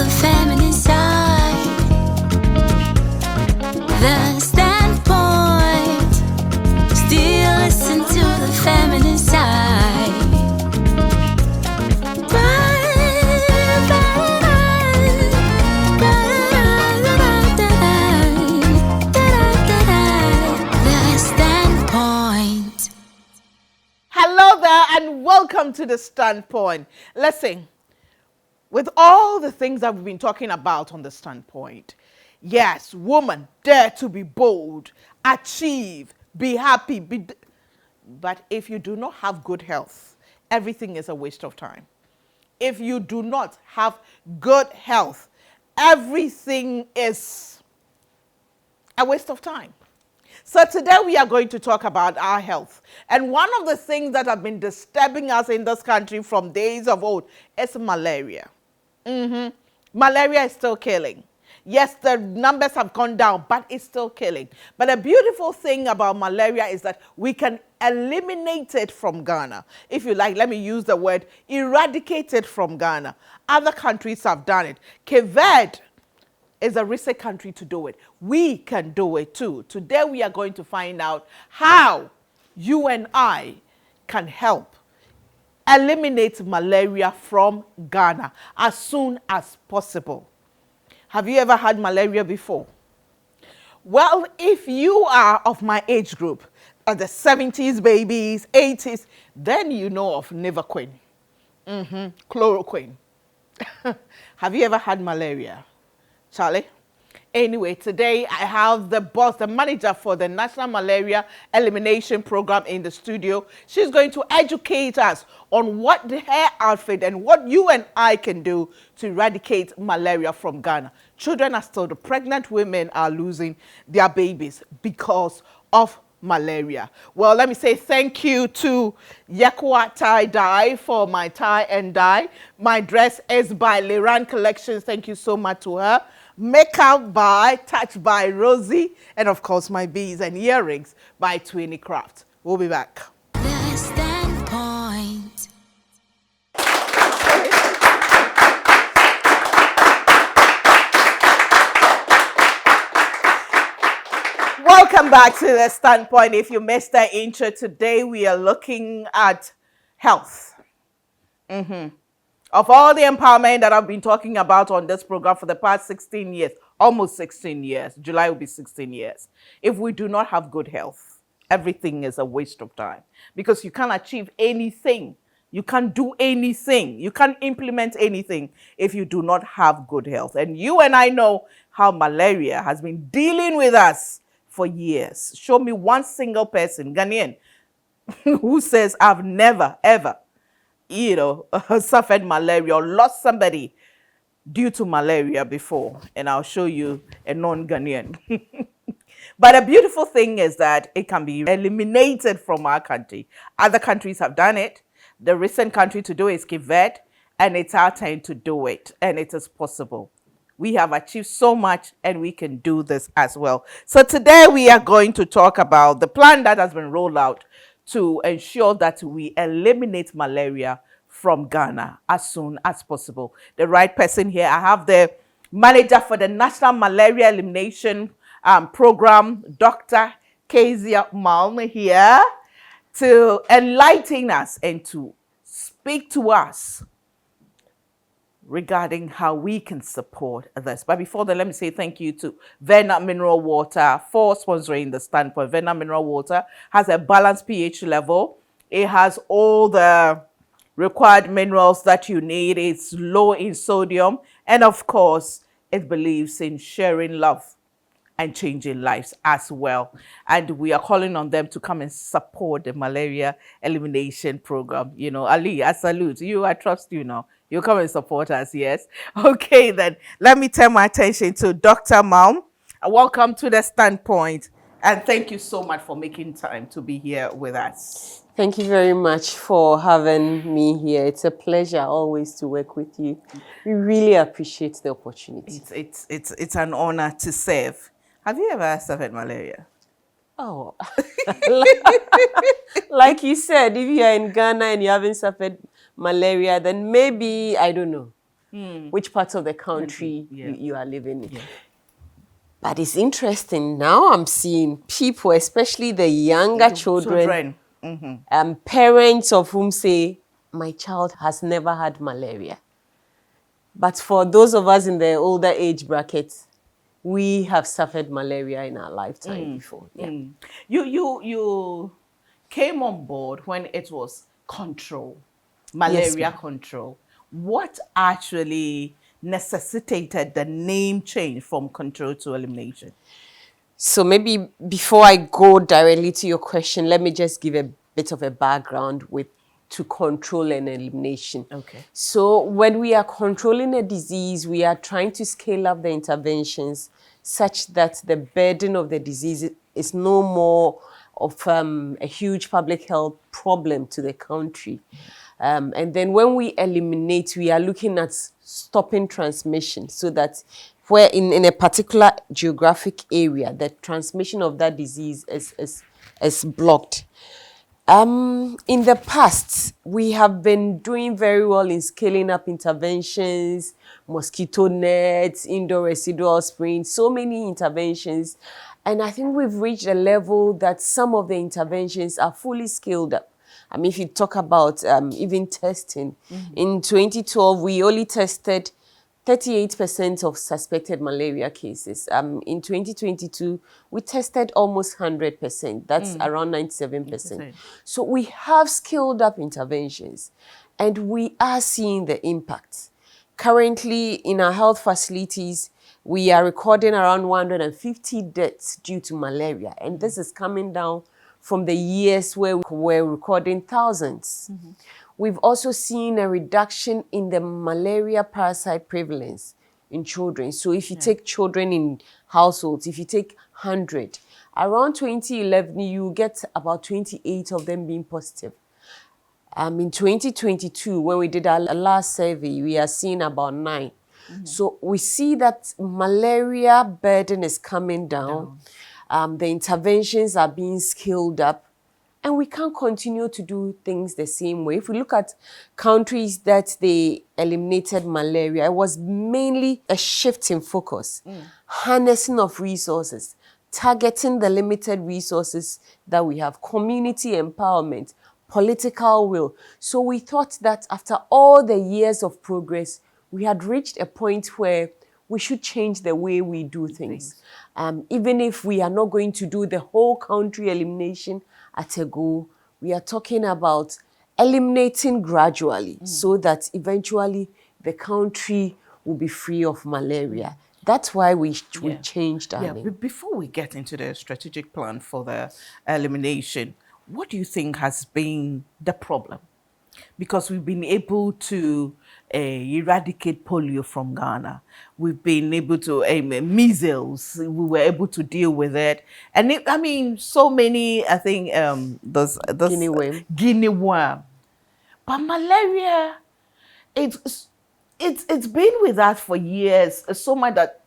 the feminine side. The standpoint. Still listen to the feminine side. The standpoint. Hello there and welcome to The Standpoint. Listen, with all the things that we've been talking about on The Standpoint, yes, woman, dare to be bold, achieve, be happy, but if you do not have good health, everything is a waste of time. If you do not have good health, everything is a waste of time. So today we are going to talk about our health. And one of the things that have been disturbing us in this country from days of old is malaria. Malaria is still killing. Yes, the numbers have gone down, but it's still killing. But the beautiful thing about malaria is that we can eliminate it from Ghana. If you like, let me use the word eradicate it from Ghana. Other countries have done it. Cape Verde is a recent country to do it. We can do it too. Today we are going to find out how you and I can help eliminate malaria from Ghana as soon as possible. Have you ever had malaria before? Well, if you are of my age group, the 70s babies, 80s, then you know of Nivaquine, chloroquine. Have you ever had malaria? Charlie? Anyway, today I have the boss, the manager for the National Malaria Elimination Program in the studio. She's going to educate us on what her outfit and what you and I can do to eradicate malaria from Ghana. Children are still, the pregnant women are losing their babies because of malaria. Well, let me say thank you to Yekwa Tie Dye for my tie and dye. My dress is by Liran Collections. Thank you so much to her. Makeup by Touch by Rosie, and of course my beads and earrings by Twinny Craft. We'll be back. The standpoint. Welcome back to The Standpoint. If you missed the intro, today we are looking at health. Of all the empowerment that I've been talking about on this program for the past 16 years, almost 16 years, July will be 16 years. If we do not have good health, everything is a waste of time because you can't achieve anything. You can't do anything. You can't implement anything if you do not have good health. And you and I know how malaria has been dealing with us for years. Show me one single person, Ghanaian, who says, I've never, ever, suffered malaria or lost somebody due to malaria before. And I'll show you a non-Ghanaian. But the beautiful thing is that it can be eliminated from our country. Other countries have done it. The recent country to do it is Cape Verde, and it's our time to do it. And it is possible. We have achieved so much and we can do this as well. So today we are going to talk about the plan that has been rolled out to ensure that we eliminate malaria from Ghana as soon as possible. The right person here, I have the manager for the National Malaria Elimination Program, Dr. Kezia Malme here to enlighten us and to speak to us regarding how we can support this. But before that, let me say thank you to Verna Mineral Water for sponsoring The Standpoint. Verna Mineral Water has a balanced pH level. It has all the required minerals that you need. It's low in sodium. And of course, it believes in sharing love and changing lives as well. And we are calling on them to come and support the malaria elimination program. You know, Ali, I salute you. I trust you now. You come and support us, yes? Okay, then let me turn my attention to Dr. Malm. Welcome to The Standpoint. And thank you so much for making time to be here with us. Thank you very much for having me here. It's a pleasure always to work with you. We really appreciate the opportunity. It's an honor to serve. Have you ever suffered malaria? Oh, like you said, if you are in Ghana and you haven't suffered malaria, then maybe, I don't know. which parts of the country Yeah. you are living in. Yeah. But it's interesting. Now I'm seeing people, especially the younger children, parents of whom say, my child has never had malaria. But for those of us in the older age bracket, we have suffered malaria in our lifetime before. Yeah. You came on board when it was control, malaria ma'am. control. What actually necessitated the name change from control to elimination? So maybe before I go directly to your question, let me just give a bit of a background to control and elimination. Okay. So when we are controlling a disease, we are trying to scale up the interventions such that the burden of the disease is no more of a huge public health problem to the country. And then when we eliminate, we are looking at stopping transmission so that where in a particular geographic area, the transmission of that disease is blocked. In the past, we have been doing very well in scaling up interventions, mosquito nets, indoor residual spraying, so many interventions. And I think we've reached a level that some of the interventions are fully scaled up. I mean, if you talk about even testing, in 2012, we only tested 38% of suspected malaria cases. In 2022, we tested almost 100%. That's around 97%. So we have scaled up interventions and we are seeing the impact. Currently, in our health facilities, we are recording around 150 deaths due to malaria. And this is coming down from the years where we were recording thousands. We've also seen a reduction in the malaria parasite prevalence in children. So if you take children in households, if you take 100, around 2011, you get about 28 of them being positive. In 2022, when we did our last survey, we are seeing about 9. So we see that malaria burden is coming down. The interventions are being scaled up. And we can't continue to do things the same way. If we look at countries that they eliminated malaria, it was mainly a shift in focus, harnessing of resources, targeting the limited resources that we have, community empowerment, political will. So we thought that after all the years of progress, we had reached a point where we should change the way we do things. Even if we are not going to do the whole country elimination at a go, we are talking about eliminating gradually so that eventually the country will be free of malaria. That's why we changed our name. Before we get into the strategic plan for the elimination, what do you think has been the problem? Because we've been able to eradicate polio from Ghana. We've been able to, measles, we were able to deal with it. And so many, I think, those Guinea worm. But malaria, it's been with us for years, so much that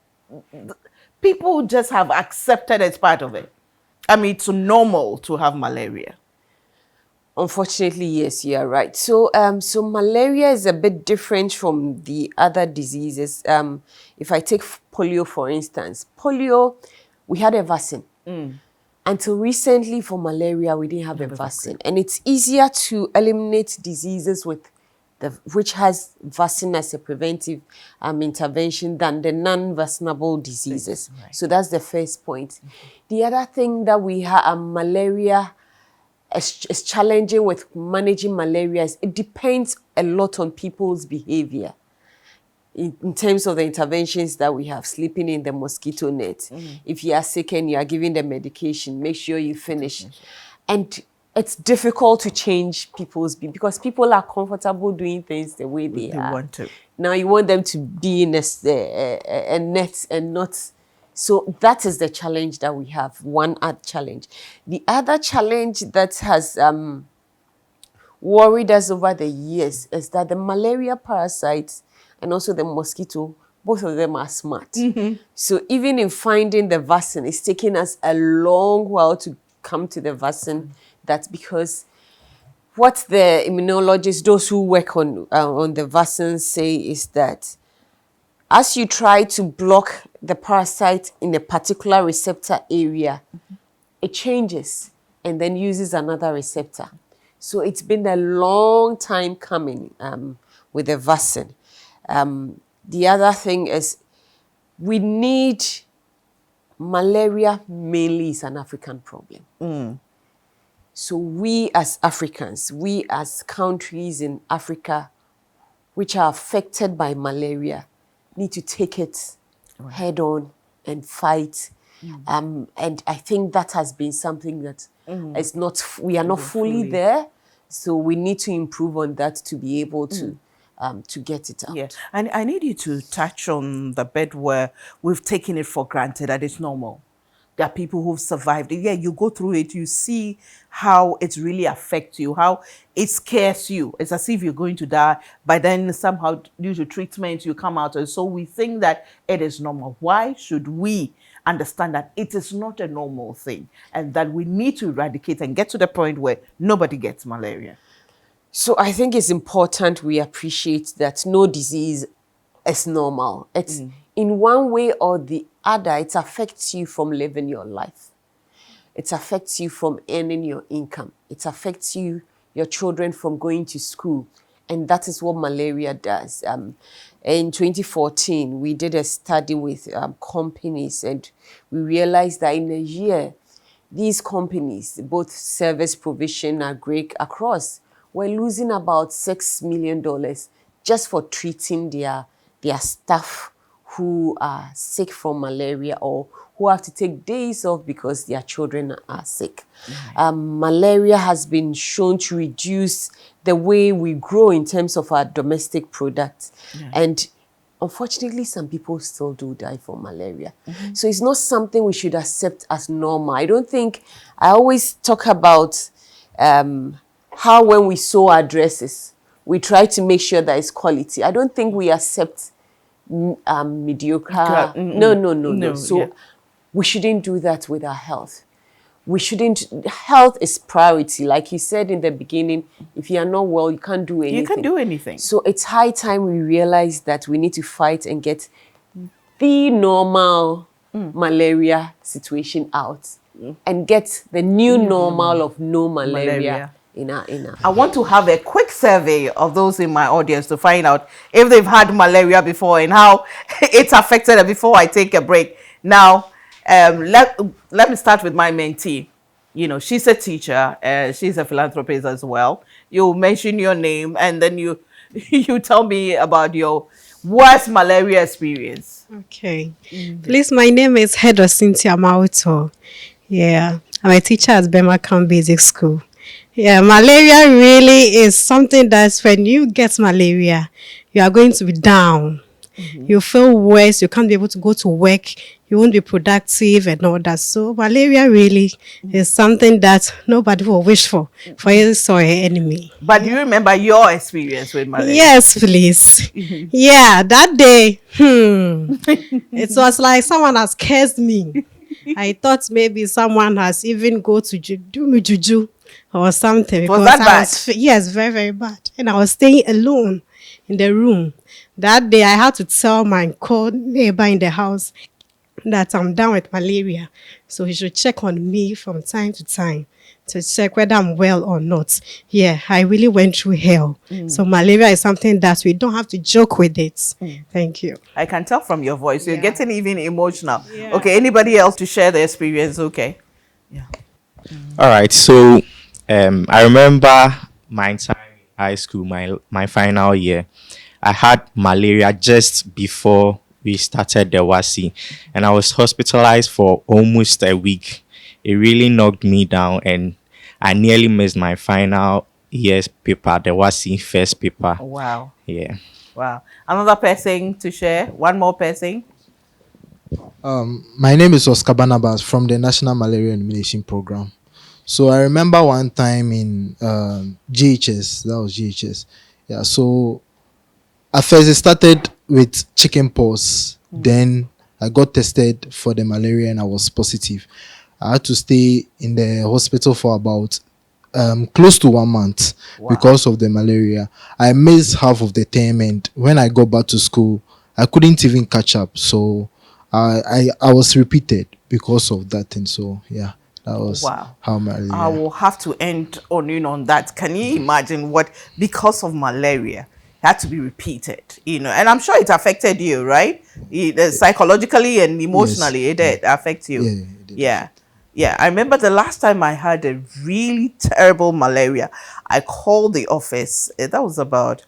people just have accepted it's part of it. It's normal to have malaria. Unfortunately, yes, you are right. So, so malaria is a bit different from the other diseases. If I take polio, for instance, polio, we had a vaccine. Until recently, for malaria, we didn't have a vaccine. And it's easier to eliminate diseases which has vaccine as a preventive intervention than the non-vaccinable diseases. Right. So that's the first point. The other thing that we have, malaria, is challenging with managing malaria is it depends a lot on people's behavior in terms of the interventions that we have, sleeping in the mosquito net. If you are sick and you are giving the medication, make sure you finish. And it's difficult to change people's behavior because people are comfortable doing things the way they are. Want to. Now you want them to be in a net and not. So that is the challenge that we have, one challenge. The other challenge that has worried us over the years is that the malaria parasites and also the mosquito, both of them are smart. So even in finding the vaccine, it's taking us a long while to come to the vaccine. That's because what the immunologists, those who work on the vaccines, say is that as you try to block the parasite in a particular receptor area, it changes and then uses another receptor. So it's been a long time coming with the vaccine. The other thing is we need malaria mainly is an African problem. So we as Africans, we as countries in Africa which are affected by malaria need to take it head on and fight. And I think that has been something that is not, we are not fully there. So we need to improve on that to be able to get it out. Yeah, and I need you to touch on the bit where we've taken it for granted that it's normal. There are people who've survived it. Yeah, you go through it, you see how it really affects you, how it scares you. It's as if you're going to die, but then somehow due to treatment, you come out. And so we think that it is normal. Why should we understand that it is not a normal thing and that we need to eradicate and get to the point where nobody gets malaria? So I think it's important we appreciate that no disease is normal. It's in one way or the other, it affects you from living your life. It affects you from earning your income. It affects you, your children from going to school. And that is what malaria does. In 2014, we did a study with companies and we realized that in a year, these companies, both service provision and across, were losing about $6 million just for treating their staff who are sick from malaria or who have to take days off because their children are sick. Malaria has been shown to reduce the way we grow in terms of our domestic products. And unfortunately, some people still do die from malaria. So it's not something we should accept as normal. I always talk about how when we sew our dresses, we try to make sure that it's quality. I don't think we accept mediocre. No. So we shouldn't do that with our health. We shouldn't. Health is priority. Like you said in the beginning, if you are not well, you can't do anything. You can't do anything. So it's high time we realize that we need to fight and get the normal malaria situation out and get the new normal of no malaria. I want to have a quick survey of those in my audience to find out if they've had malaria before and how it's affected them before I take a break. Now, let me start with my mentee. You know, she's a teacher, she's a philanthropist as well. You mention your name and then you tell me about your worst malaria experience. Okay. Please, my name is Head of Cynthia Mauto. Yeah, I'm a teacher at Bemakam Basic School. Yeah, malaria really is something that's when you get malaria, you are going to be down. You feel worse, you can't be able to go to work, you won't be productive and all that. So malaria really is something that nobody will wish for his or her enemy. But do you remember your experience with malaria? Yes, please. Yeah, that day, it was like someone has cursed me. I thought maybe someone has even go to do me juju or something. Was that bad? Yes, very, very bad. And I was staying alone in the room. That day, I had to tell my neighbor in the house that I'm down with malaria. So he should check on me from time to time to check whether I'm well or not. Yeah, I really went through hell. So malaria is something that we don't have to joke with it. Thank you. I can tell from your voice. You're getting even emotional. Yeah. Okay, anybody else to share their experience? Okay. Yeah. All right, so I remember my time in high school, my final year. I had malaria just before we started the WASI, and I was hospitalized for almost a week. It really knocked me down, and I nearly missed my final year's paper, the WASI first paper. Wow. Yeah. Wow. Another person to share? One more person? My name is Oscar Barnabas from the National Malaria Elimination Program. So I remember one time in GHS, that was GHS. Yeah, so at first it started with chicken pox. Then I got tested for the malaria and I was positive. I had to stay in the hospital for about close to 1 month because of the malaria. I missed half of the term, and when I got back to school, I couldn't even catch up. So I was repeated because of that, and so yeah, that was how malaria. I will have to end on that. Can you imagine what, because of malaria, had to be repeated, and I'm sure it affected you, right? Psychologically and emotionally, Yes. it did affect you. Yeah, it did. Yeah. I remember the last time I had a really terrible malaria, I called the office. That was about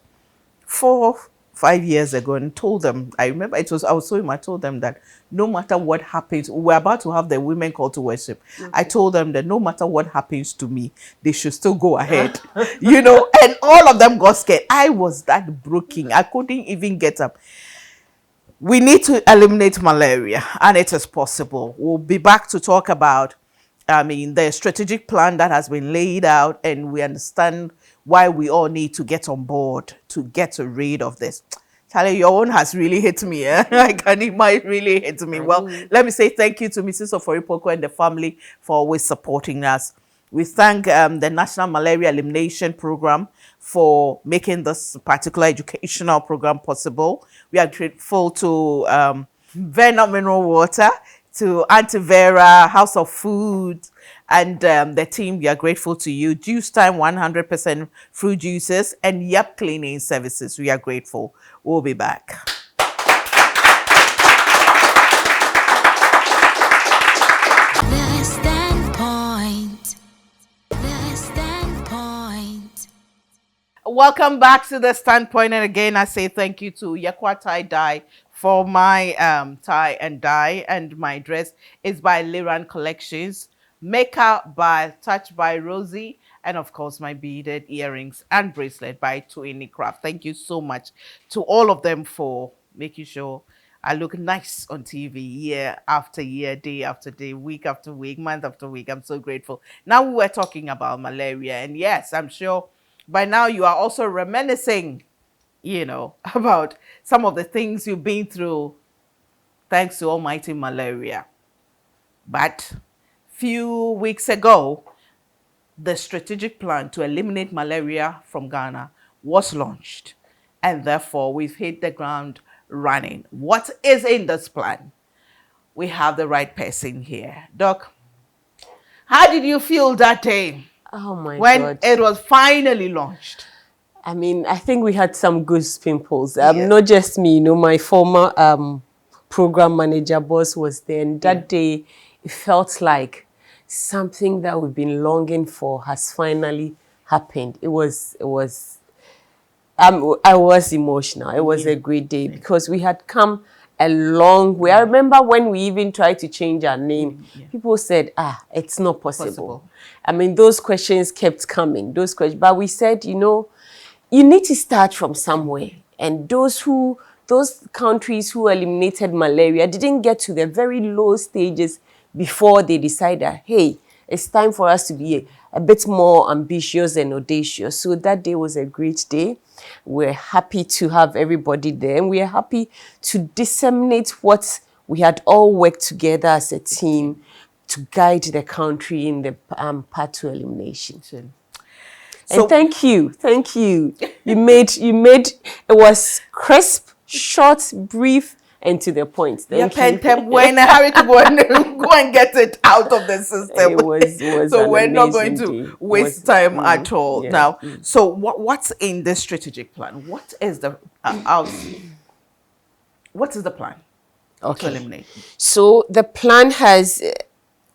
4-5 years ago, and told them, I remember I told them that no matter what happens, we're about to have the women call to worship. I told them that no matter what happens to me, they should still go ahead. And all of them got scared. I was that broken. I couldn't even get up. We need to eliminate malaria, and it is possible. We'll be back to talk about, the strategic plan that has been laid out, and we understand why we all need to get on board to get rid of this. Charlie, your own has really hit me. It might really hit me. Well, let me say thank you to Mrs. Oforipoko and the family for always supporting us. We thank the National Malaria Elimination Program for making this particular educational program possible. We are grateful to Verna Mineral Water, to Auntie Vera, House of Food, and the team. We are grateful to you. Juice Time 100% fruit juices and Yep Cleaning Services. We are grateful. We'll be back. The Standpoint. The Standpoint. Welcome back to The Standpoint. And again, I say thank you to Yakwa Tie Dye for my tie and dye. And my dress is by Liran Collections. Makeup by Touch by Rosie. And of course, my beaded earrings and bracelet by Twinny Craft. Thank you so much to all of them for making sure I look nice on TV year after year, day after day, week after week, month after week. I'm so grateful. Now we were talking about malaria. And yes, I'm sure by now you are also reminiscing, about some of the things you've been through thanks to almighty malaria. But few weeks ago, the strategic plan to eliminate malaria from Ghana was launched. And therefore, we've hit the ground running. What is in this plan? We have the right person here. Doc, how did you feel that day Oh my when God. it was finally launched? I mean, I think we had some goose pimples. Yeah. Not just me, my former program manager boss was there. And that day, it felt like something that we've been longing for has finally happened. I was emotional. It was a great day because we had come a long way. I remember when we even tried to change our name, people said, it's not possible. I mean, those questions kept coming, but we said, you need to start from somewhere. And those countries who eliminated malaria didn't get to the very low stages before they decided, hey, it's time for us to be a bit more ambitious and audacious. So that day was a great day. We're happy to have everybody there. And we're happy to disseminate what we had all worked together as a team to guide the country in the path to elimination. So, and thank you. You made it was crisp, short, brief, and to the point. Thank you. We're in a hurry to go and get it out of the system. It was so we're not going day. to waste time at all. Now, so what's in this strategic plan? What is the what is the plan to eliminate? So the plan has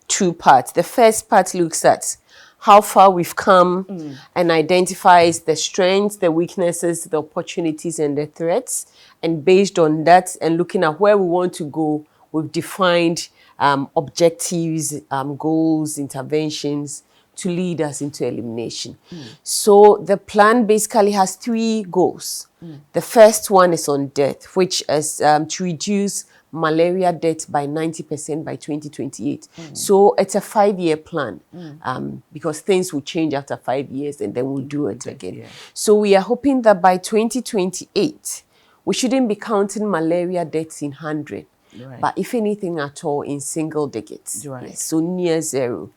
two parts. The first part looks at how far we've come and identifies the strengths, the weaknesses, the opportunities, and the threats. And based on that and looking at where we want to go, we've defined objectives, goals, interventions to lead us into elimination. So the plan basically has three goals. The first one is on death, which is to reduce malaria death by 90% by 2028. So it's a 5-year plan because things will change after 5 years and then we'll do it again. So we are hoping that by 2028, we shouldn't be counting malaria deaths in 100, but if anything at all in single digits. So near zero.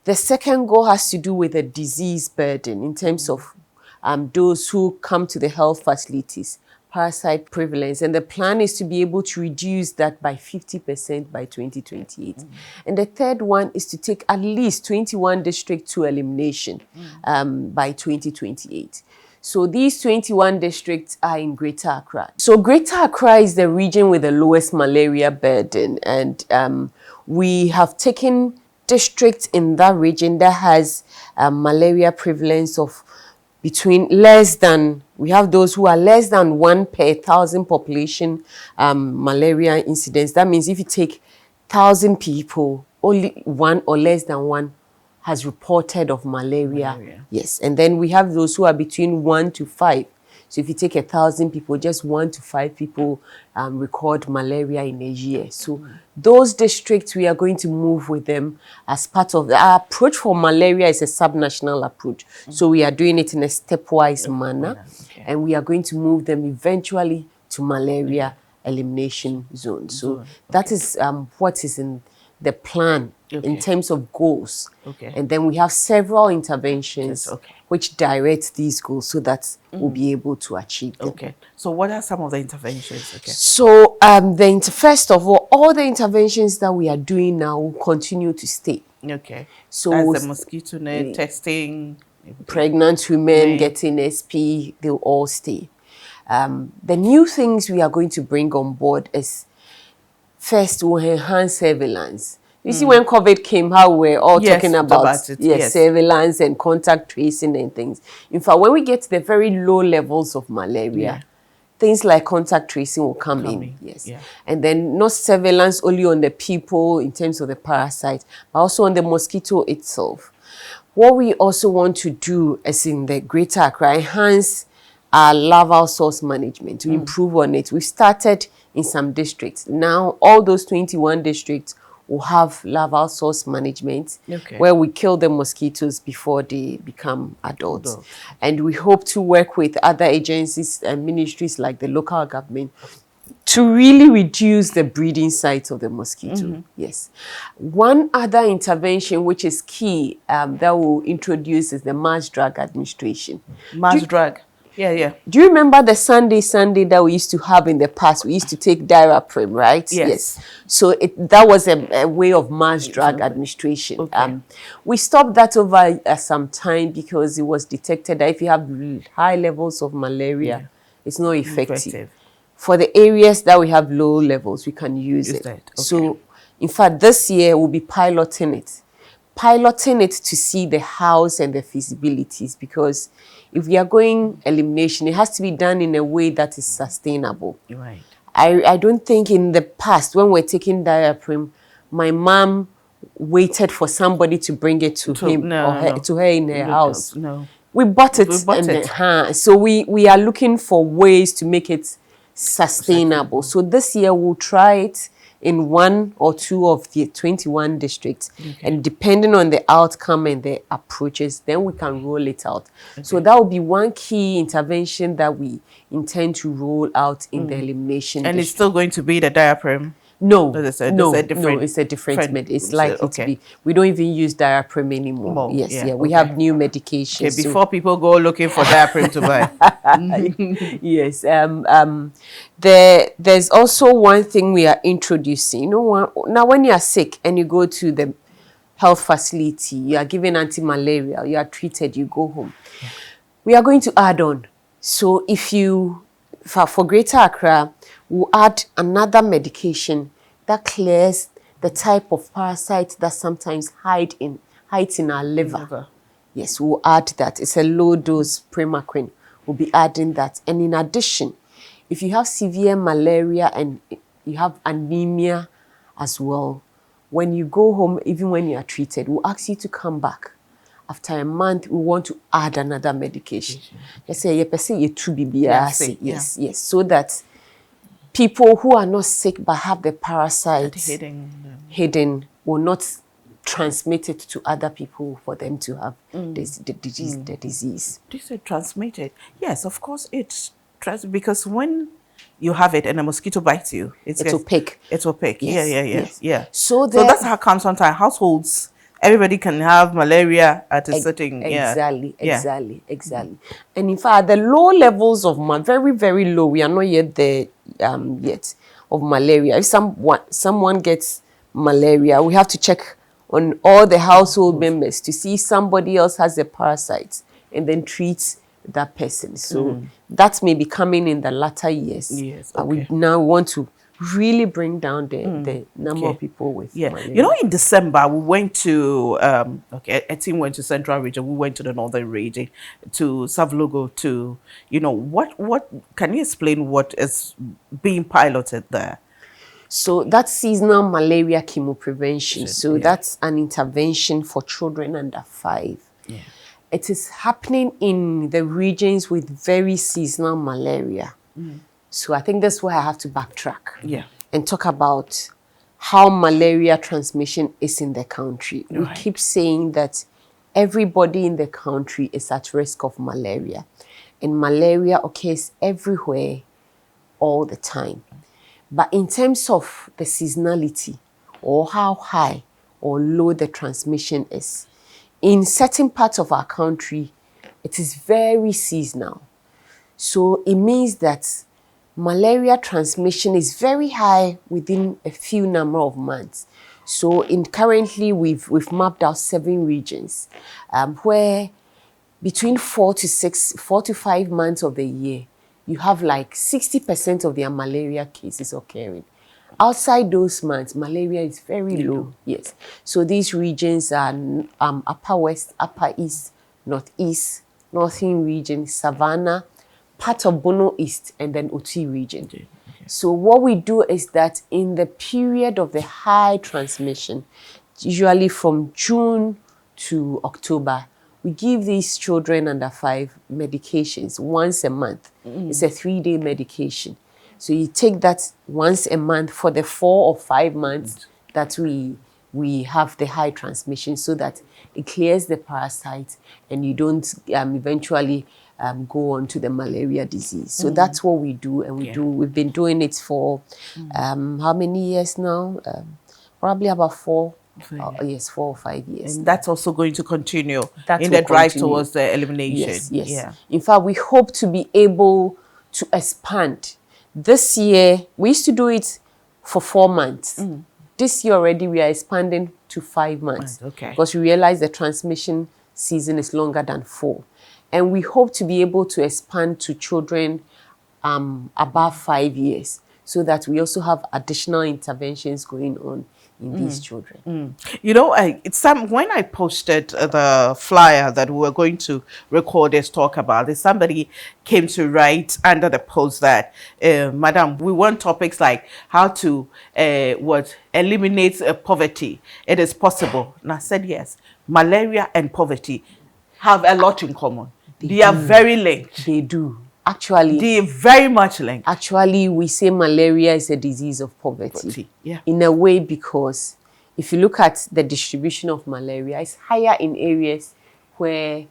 The second goal has to do with the disease burden in terms of those who come to the health facilities, parasite prevalence. And the plan is to be able to reduce that by 50% by 2028. And the third one is to take at least 21 districts to elimination by 2028. So these 21 districts are in Greater Accra. So Greater Accra is the region with the lowest malaria burden. And we have taken districts in that region that has malaria prevalence of between less than, we have those who are less than 1 per 1,000 population malaria incidents. That means if you take 1,000 people, only one or less than one has reported of malaria. Yes, and then we have those who are between 1 to 5. So if you take 1,000 people, just 1 to 5 people record malaria in a year. So those districts, we are going to move with them as part of our approach for malaria is a subnational approach. So we are doing it in a stepwise manner, and we are going to move them eventually to malaria elimination zone. So that is what is in the plan in terms of goals. And then we have several interventions which direct these goals so that we'll be able to achieve them. So what are some of the interventions? So first of all the interventions that we are doing now will continue to stay. So that's the mosquito net, testing, pregnant women getting SP, they'll all stay. The new things we are going to bring on board is first, we'll enhance surveillance. You see, when COVID came, how we're all talking about it, surveillance and contact tracing and things. In fact, when we get to the very low levels of malaria, things like contact tracing will come in. And then not surveillance only on the people in terms of the parasite, but also on the mosquito itself. What we also want to do is in the Greater Accra, enhance our larval source management, to improve on it. We started in some districts. Now, all those 21 districts will have larval source management, where we kill the mosquitoes before they become adults. And we hope to work with other agencies and ministries like the local government to really reduce the breeding sites of the mosquito. Yes. One other intervention which is key that we'll introduce is the mass drug administration. Do you remember the Sunday that we used to have in the past? We used to take Diaraprim, right? Yes. So that was a way of mass drug administration. We stopped that over some time because it was detected that if you have high levels of malaria, it's not effective. For the areas that we have low levels, we can use it. So, in fact, this year we'll be piloting it to see the hows and the feasibilities, because if we are going elimination, it has to be done in a way that is sustainable. I don't think in the past, when we're taking Diaprim, my mom waited for somebody to bring it to him or her, to her in her house. We bought it. So we are looking for ways to make it sustainable. So this year we'll try it in 1 or 2 of the 21 districts. And depending on the outcome and the approaches, then we can roll it out. So that will be one key intervention that we intend to roll out in the elimination And district. it's still going to be the Diaprim? No, it's a different med. It's likely to be. We don't even use Diaprim anymore. We have new medications. Before people go looking for Diaprim to buy. Yes. There's also one thing we are introducing. You know, now when you are sick and you go to the health facility, you are given anti-malaria, you are treated, you go home. We are going to add on. So if you, for Greater Accra, we'll add another medication that clears the type of parasite that sometimes hides in our liver. Yes, we'll add that. It's a low dose Primaquine. We'll be adding that. And in addition, if you have severe malaria and you have anemia as well, when you go home, even when you are treated, we'll ask you to come back. After a month, we want to add another medication. Let's say yes, so that people who are not sick but have the parasite hidden will not transmit it to other people for them to have the disease. You said transmitted. Yes, of course it's because when you have it and a mosquito bites you, it's opaque. It's opaque. Yes. Yeah. So that's how come sometimes households Everybody can have malaria at a certain, Exactly, yeah. exactly. And in fact, the low levels of very, very low. We are not yet there yet of malaria. If someone gets malaria, we have to check on all the household members to see if somebody else has a parasite, and then treat that person. So that may be coming in the latter years. Yes, But we okay. now want to really bring down the number of Okay. people with Yeah, malaria. you know, in December we went to a team went to Central Region. We went to the Northern Region to Savlogo. To what can you explain what is being piloted there? So that's seasonal malaria chemoprevention. So Yeah. that's an intervention for children under 5. Yeah. It is happening in the regions with very seasonal malaria. So I think that's why I have to backtrack Yeah. and talk about how malaria transmission is in the country. We Right. keep saying that everybody in the country is at risk of malaria. And malaria occurs everywhere all the time. But in terms of the seasonality, or how high or low the transmission is, in certain parts of our country, it is very seasonal. So it means that malaria transmission is very high within a few number of months. So currently we've mapped out 7 regions where between 4 to 5 months of the year, you have like 60% of their malaria cases occurring. Outside those months, malaria is very low. Yes. So these regions are Upper West, Upper East, Northeast, Northern region, Savannah, part of Bono East, and then Oti region. Okay. So what we do is that in the period of the high transmission, usually from June to October, we give these children under 5 medications once a month. It's a 3-day medication. So you take that once a month for the 4 or 5 months that we have the high transmission, so that it clears the parasite and you don't eventually go on to the malaria disease. So that's what we do, and we've been doing it for how many years now? Probably about 4 or 5 years. And that's also going to continue That in will the drive continue. towards the elimination. Yes. Yeah. In fact, we hope to be able to expand. This year, we used to do it for 4 months. This year already, we are expanding to 5 months. Okay. Because we realize the transmission season is longer than 4. And we hope to be able to expand to children above 5 years, so that we also have additional interventions going on in these children. You know, when I posted the flyer that we were going to record this talk about this, somebody came to write under the post that, Madam, we want topics like how to eliminate poverty. It is possible. And I said yes. Malaria and poverty have a lot in common. They are very linked. They do. Actually, They are very much linked. Actually, we say malaria is a disease of poverty. Yeah. In a way, because if you look at the distribution of malaria, it's higher in areas where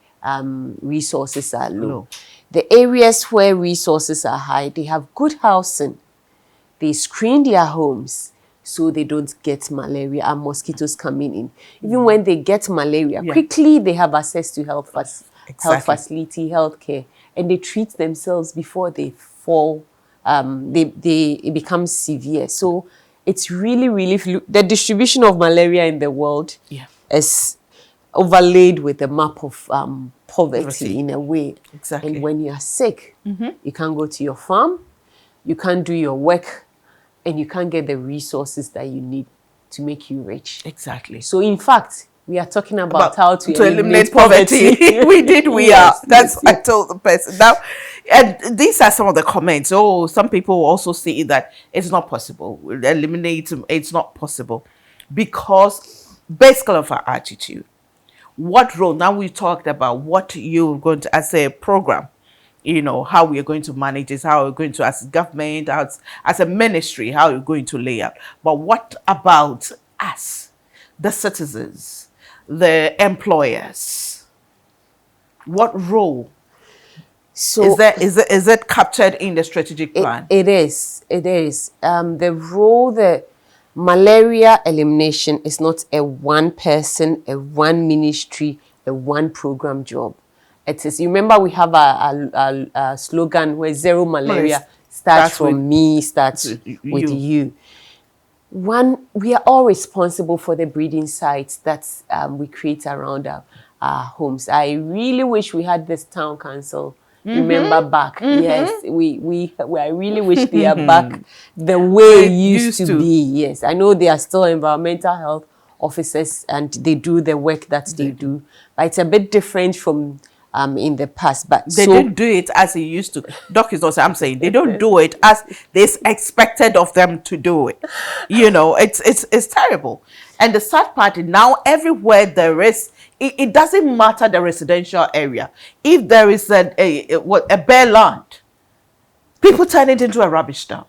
resources are low. The areas where resources are high, they have good housing. They screen their homes so they don't get malaria and mosquitoes coming in. Even when they get malaria, quickly they have access to health facility, healthcare, and they treat themselves before they fall. It becomes severe. So it's really, the distribution of malaria in the world is overlaid with a map of poverty in a way. Exactly. And when you are sick, you can't go to your farm, you can't do your work, and you can't get the resources that you need to make you rich. Exactly. So in fact, we are talking about how to eliminate poverty. We are. That's I told the person. Now, and these are some of the comments. Oh, some people also say that it's not possible. Eliminate, it's not possible. Because basically of our attitude. What role, now we talked about what you're going to, as a program, how we are going to manage this, how we're going to, as government, as a ministry, how we're going to lay out. But what about us, the citizens, the employers? What role is it captured in the strategic plan? It is. The role that Malaria elimination is not a one person, a one ministry, a one program job. It is, you remember we have a slogan where zero malaria starts from me, starts with you. One, we are all responsible for the breeding sites that we create around our homes. I really wish we had this town council. Remember back? Yes, I really wish they are back the way it used to be. Yes, I know they are still environmental health officers and they do the work that they do, but it's a bit different from in the past. But they didn't do it as it used to. Doc is also, I'm saying, they don't do it as they expected of them to do it. You know, it's terrible. And the sad part is now everywhere there is, it doesn't matter the residential area. If there is a bare land, people turn it into a rubbish dump.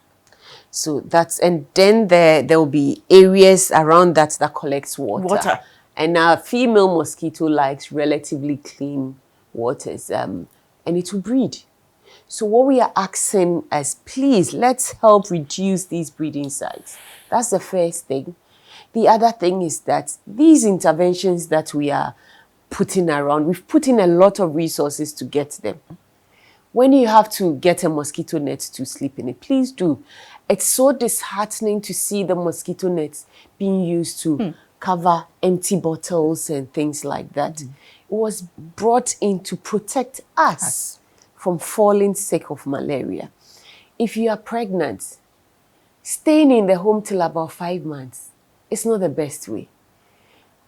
So that's, and then there will be areas around that collects water. And a female mosquito likes relatively clean waters, and it will breed. So what we are asking is, please, let's help reduce these breeding sites. That's the first thing. The other thing is that these interventions that we are putting around, we've put in a lot of resources to get them. When you have to get a mosquito net to sleep in it, please do. It's so disheartening to see the mosquito nets being used to cover empty bottles and things like that. It was brought in to protect us from falling sick of malaria. If you are pregnant, staying in the home till about 5 months, it's not the best way.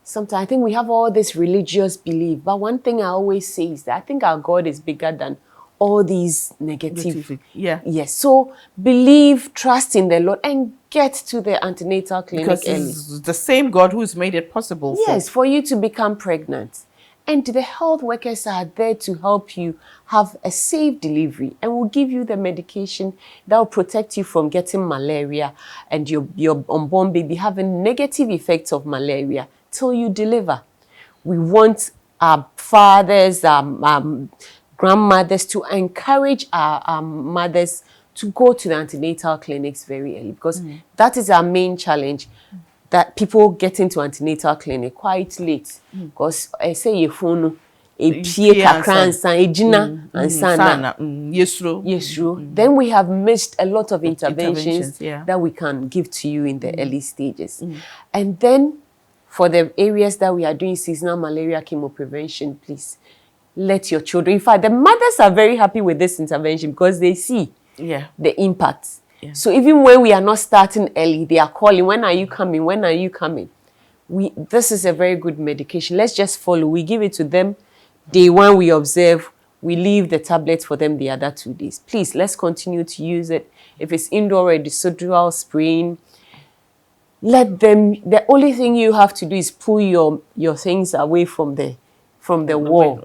Sometimes I think we have all this religious belief, but one thing I always say is that I think our God is bigger than all these negative. Yes. So believe, trust in the Lord, and get to the antenatal clinic because early. It's the same God who's made it possible. Yes, for you to become pregnant. And the health workers are there to help you have a safe delivery and will give you the medication that will protect you from getting malaria and your unborn baby having negative effects of malaria till you deliver. We want our fathers, our grandmothers to encourage our mothers to go to the antenatal clinics very early, because that is our main challenge. That people get into antenatal clinic quite late, because I say you phone a pie and then we have missed a lot of interventions that we can give to you in the early stages. And then for the areas that we are doing seasonal malaria chemo prevention, please let your children, in fact the mothers are very happy with this intervention because they see the impact. So even when we are not starting early, they are calling, when are you coming? When are you coming? This is a very good medication. Let's just follow. We give it to them. Day one, we observe. We leave the tablets for them the other 2 days. Please, let's continue to use it. If it's indoor or residual spraying, let them, the only thing you have to do is pull your things away from the wall.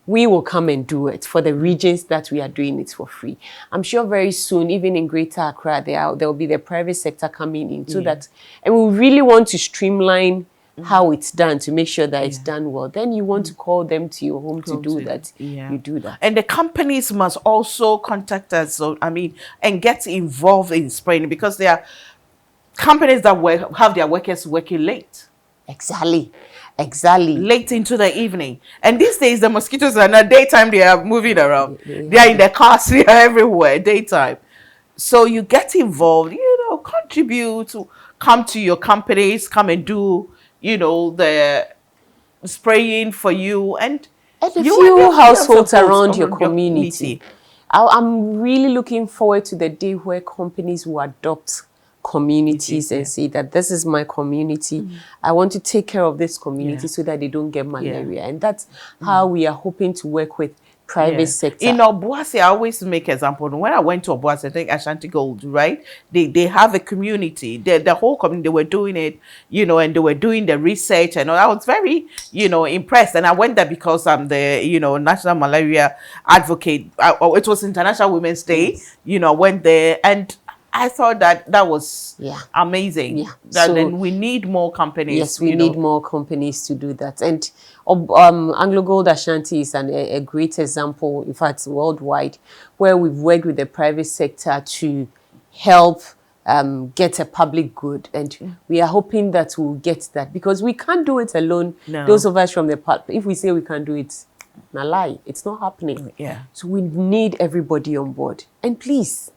We will come and do it for the regions that we are doing it for free. I'm sure very soon, even in Greater Accra, there will be the private sector coming in so that, and we really want to streamline how it's done to make sure that it's done well. Then you want to call them to your home to do that. You do that. And the companies must also contact us, so, I mean, and get involved in spraying, because there are companies that have their workers working late. Exactly. Late into the evening. And these days, the mosquitoes are not daytime, they are moving around. They are in the cars, they are everywhere, daytime. So you get involved, contribute, come to your companies, come and do, the spraying for you. And a few households around your community. I'm really looking forward to the day where companies will adopt communities and say that this is my community. I want to take care of this community so that they don't get malaria. And that's how we are hoping to work with private sector. In Obuasi, I always make example. When I went to Obuasi, I think Ashanti Gold, right? They have a community. The whole community, they were doing it, and they were doing the research. And I was very, impressed. And I went there because I'm the, National Malaria Advocate. It was International Women's Day. I went there and I thought that was amazing. Then we need more companies. Yes, we need more companies to do that. And Anglo Gold Ashanti is a great example, in fact, worldwide, where we've worked with the private sector to help get a public good, and we are hoping that we'll get that, because we can't do it alone. No. Those of us from the part, if we say we can't do it, na lie, it's not happening. Yeah. So we need everybody on board. And please,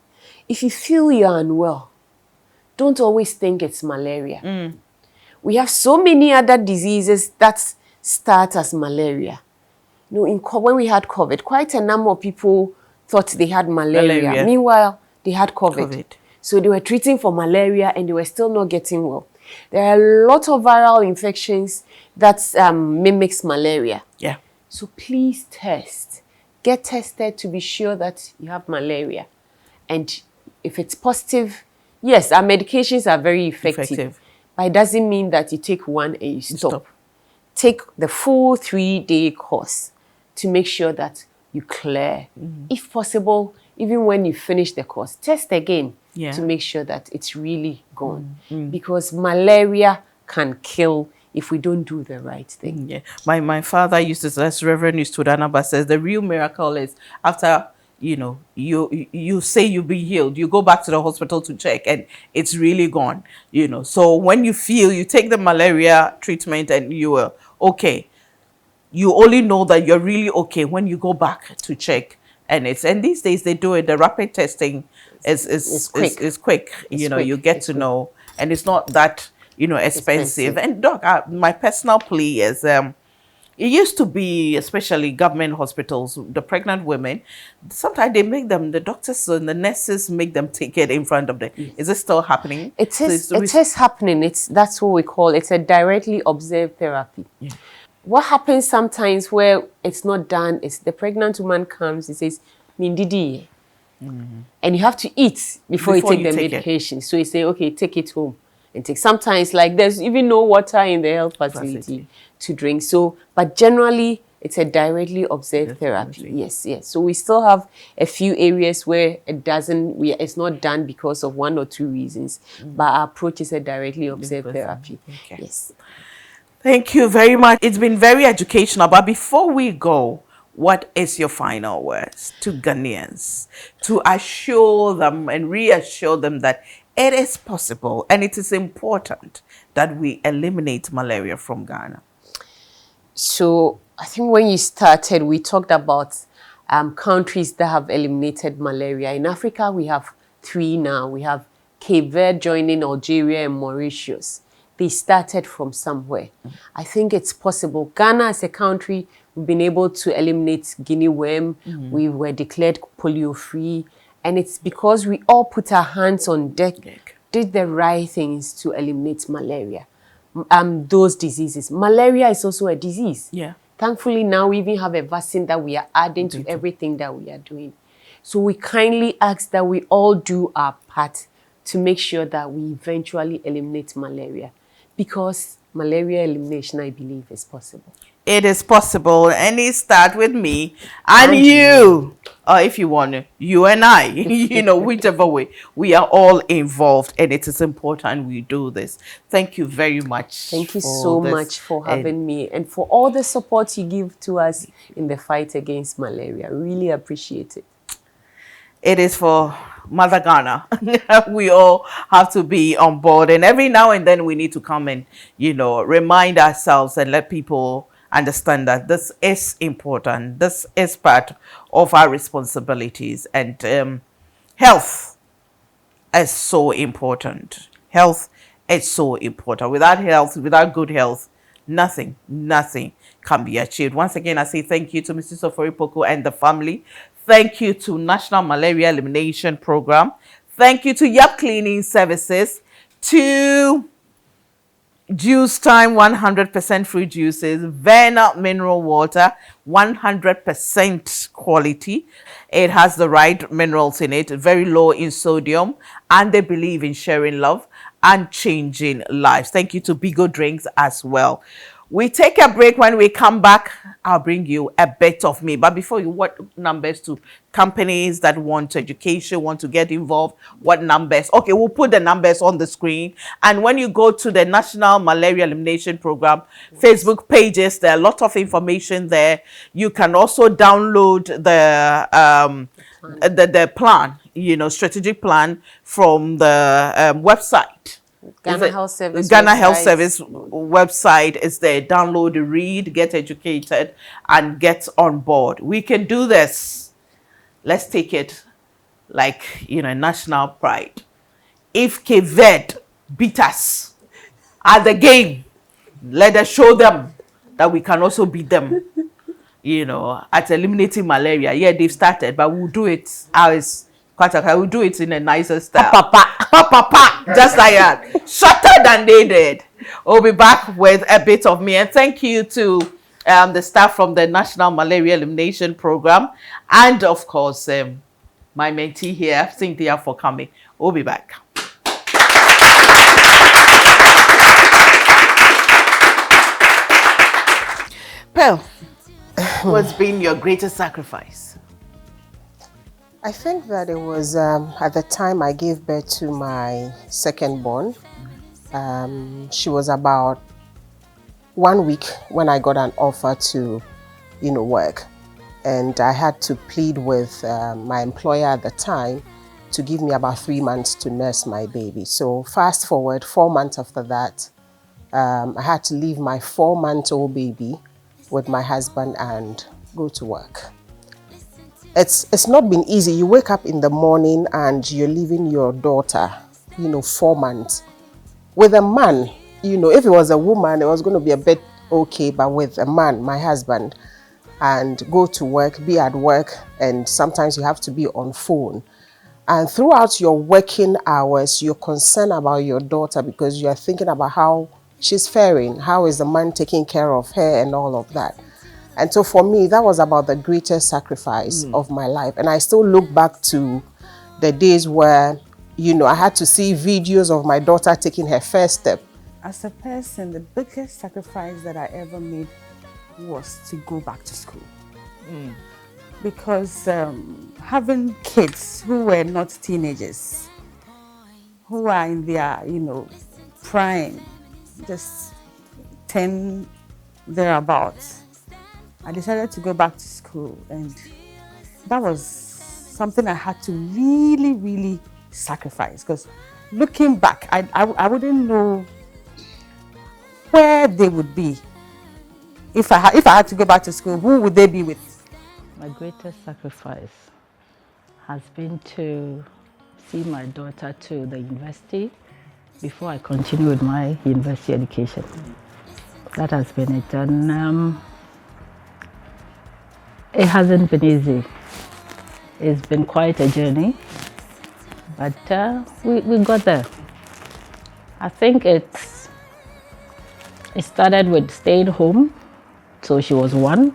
if you feel you're unwell, don't always think it's malaria. We have so many other diseases that start as malaria. You know, when we had COVID, quite a number of people thought they had malaria. Meanwhile, they had COVID. So they were treating for malaria and they were still not getting well. There are a lot of viral infections that mimics malaria. Yeah. So please test. Get tested to be sure that you have malaria. And if it's positive, yes, our medications are very effective. But it doesn't mean that you take one and you stop. Take the full 3-day course to make sure that you clear. If possible, even when you finish the course, test again to make sure that it's really gone. Because malaria can kill if we don't do the right thing. Yeah. My father used to say, Reverend Studanaba says, the real miracle is after, you know, you say you've been healed, you go back to the hospital to check and it's really gone, you know. So when you feel, you take the malaria treatment and you are okay. You only know that you're really okay when you go back to check. And these days they do it, the rapid testing is quick. You know, you get to know, and it's not that, you know, expensive. And doc, my personal plea is it used to be, especially government hospitals, the pregnant women, sometimes they make them, the doctors and the nurses make them take it in front of them. Is it still happening? It is happening. That's what we call, it's a directly observed therapy. What happens sometimes where it's not done is the pregnant woman comes, and says, Mindidi. And you have to eat before you take the medication. So you say, okay, take it home and take. Sometimes, like, there's even no water in the health facility to drink. So, but generally, it's a directly observed therapy. Yes. So we still have a few areas where it's not done because of one or two reasons. But our approach is a directly observed therapy. Yes. Thank you very much. It's been very educational. But before we go, what is your final words to Ghanaians to assure them and reassure them that it is possible and it is important that we eliminate malaria from Ghana? So I think when you started, we talked about countries that have eliminated malaria. In Africa, we have 3 now. We have Cape Verde joining Algeria and Mauritius. They started from somewhere. I think it's possible. Ghana as a country, we've been able to eliminate guinea worm. We were declared polio-free. And it's because we all put our hands on deck, did the right things to eliminate malaria. Those diseases. Malaria is also a disease. Thankfully, now we even have a vaccine that we are adding to everything that we are doing. So we kindly ask that we all do our part to make sure that we eventually eliminate malaria. Because malaria elimination, I believe, is possible. It is possible, and it starts with me and you. If you want to, you and I, you know, whichever way. We are all involved, and it is important we do this. Thank you very much. Thank you so much for having me and for all the support you give to us in the fight against malaria. Really appreciate it. It is for Mother Ghana. We all have to be on board, and every now and then we need to come and, you know, remind ourselves and let people understand that this is important. This is part of our responsibilities, and health is so important. Health is so important. Without health, without good health, nothing can be achieved. Once again, I say thank you to Mrs. Ofori-Poku and the family. Thank you to National Malaria Elimination Program. Thank you to Yap Cleaning Services, to Juice Time 100% free juices, Verna Mineral Water, 100% quality. It has the right minerals in it, very low in sodium, and they believe in sharing love and changing lives. Thank you to Bigo Drinks as well. We take a break. When we come back, I'll bring you a bit of me. But before you, what numbers to companies that want education, want to get involved? What numbers? Okay, we'll put the numbers on the screen. And when you go to the National Malaria Elimination Program Facebook pages, there are a lot of information there. You can also download the plan, strategic plan from the website. Ghana Health Service Ghana Health website. Service website is there. Download, read, get educated, and get on board. We can do this. Let's take it like, national pride. If KVED beat us at the game, let us show them that we can also beat them, at eliminating malaria. Yeah, they've started, but we'll do it. We'll do it in a nicer style. Pa, just like that. Shorter than they did. We'll be back with a bit of me. And thank you to the staff from the National Malaria Elimination Program. And of course, my mentee here, Cynthia, for coming. We'll be back. Pearl, what's been your greatest sacrifice? I think that it was at the time I gave birth to my second born. She was about 1 week when I got an offer to, work. And I had to plead with my employer at the time to give me about 3 months to nurse my baby. So fast forward, 4 months after that, I had to leave my 4-month-old baby with my husband and go to work. It's not been easy. You wake up in the morning and you're leaving your daughter, 4 months. With a man, if it was a woman, it was going to be a bit okay, but with a man, my husband, and go to work, be at work, and sometimes you have to be on phone. And throughout your working hours, you're concerned about your daughter because you're thinking about how she's faring, how is the man taking care of her and all of that. And so for me, that was about the greatest sacrifice of my life. And I still look back to the days where, I had to see videos of my daughter taking her first step. As a person, the biggest sacrifice that I ever made was to go back to school. Because having kids who were not teenagers, who are in their, prime, just 10 thereabouts, I decided to go back to school, and that was something I had to really, really sacrifice. Because looking back, I wouldn't know where they would be if I had to go back to school. Who would they be with? My greatest sacrifice has been to see my daughter to the university before I continue with my university education. That has been it, and it hasn't been easy. It's been quite a journey, but we got there. I think it started with staying home, so she was 1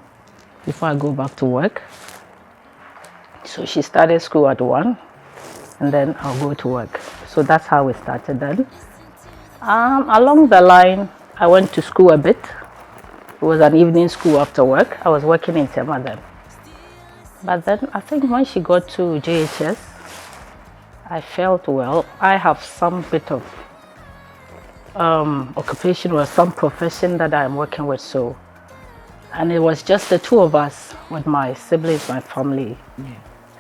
before I go back to work. So she started school at 1, and then I'll go to work. So that's how it started then. Along the line, I went to school a bit. It was an evening school after work. I was working in Tema then. But then I think when she got to JHS, I felt, well, I have some bit of occupation or some profession that I'm working with. So, and it was just the two of us with my siblings, my family.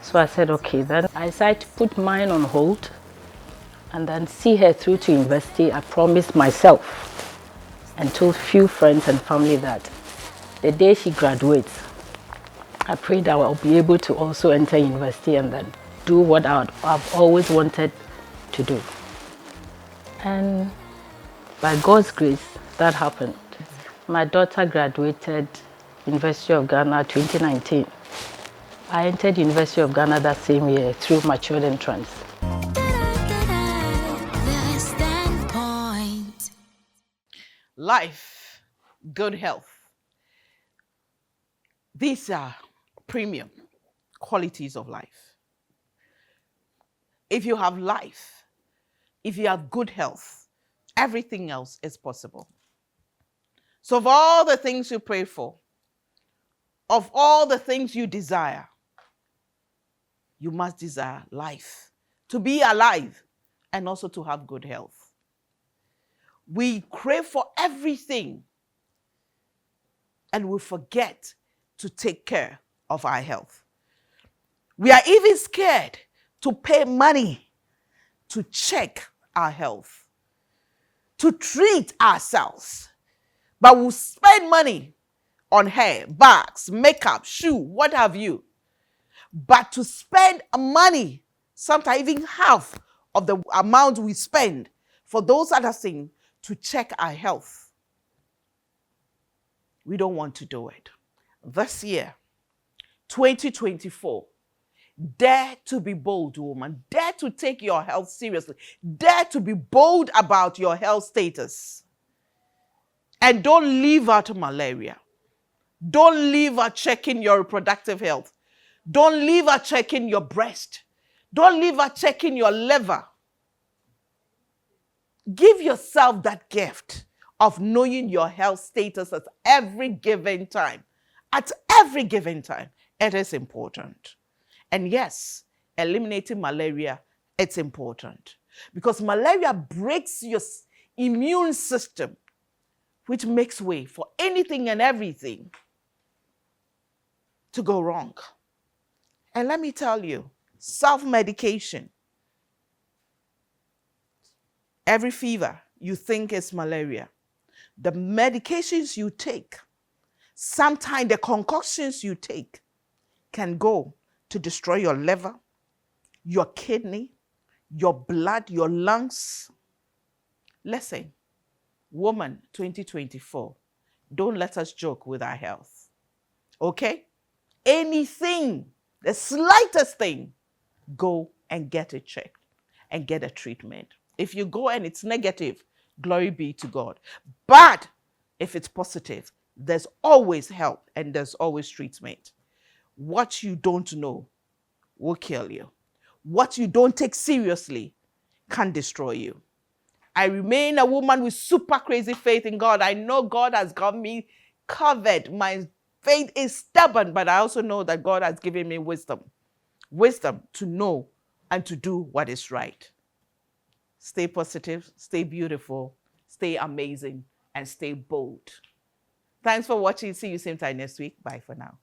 So I said, okay, then I decided to put mine on hold and then see her through to university. I promised myself and told few friends and family that the day she graduates, I prayed that I'll be able to also enter university and then do what I've always wanted to do. And by God's grace, that happened. My daughter graduated University of Ghana 2019. I entered University of Ghana that same year through matured entrance. The standpoint. Life, good health. These are premium qualities of life. If you have life, if you have good health, everything else is possible. So of all the things you pray for, of all the things you desire, you must desire life, to be alive, and also to have good health. We crave for everything, and we forget to take care of our health. We are even scared to pay money to check our health, to treat ourselves. But we'll spend money on hair, bags, makeup, shoe, what have you. But to spend money, sometimes even half of the amount we spend for those other things to check our health, we don't want to do it. This year, 2024, dare to be bold, woman. Dare to take your health seriously. Dare to be bold about your health status. And don't leave out malaria. Don't leave out checking your reproductive health. Don't leave out checking your breast. Don't leave out checking your liver. Give yourself that gift of knowing your health status at every given time. At every given time, it is important. And yes, eliminating malaria, it's important. Because malaria breaks your immune system, which makes way for anything and everything to go wrong. And let me tell you, self-medication, every fever you think is malaria, the medications you take, sometimes the concoctions you take can go to destroy your liver, your kidney, your blood, your lungs. Listen, woman 2024, don't let us joke with our health. Okay? Anything, the slightest thing, go and get it checked and get a treatment. If you go and it's negative, glory be to God. But if it's positive, there's always help and there's always treatment. What you don't know will kill you. What you don't take seriously can destroy you. I remain a woman with super crazy faith in God. I know God has got me covered. My faith is stubborn, but I also know that God has given me wisdom. Wisdom to know and to do what is right. Stay positive, stay beautiful, stay amazing, and stay bold. Thanks for watching. See you same time next week. Bye for now.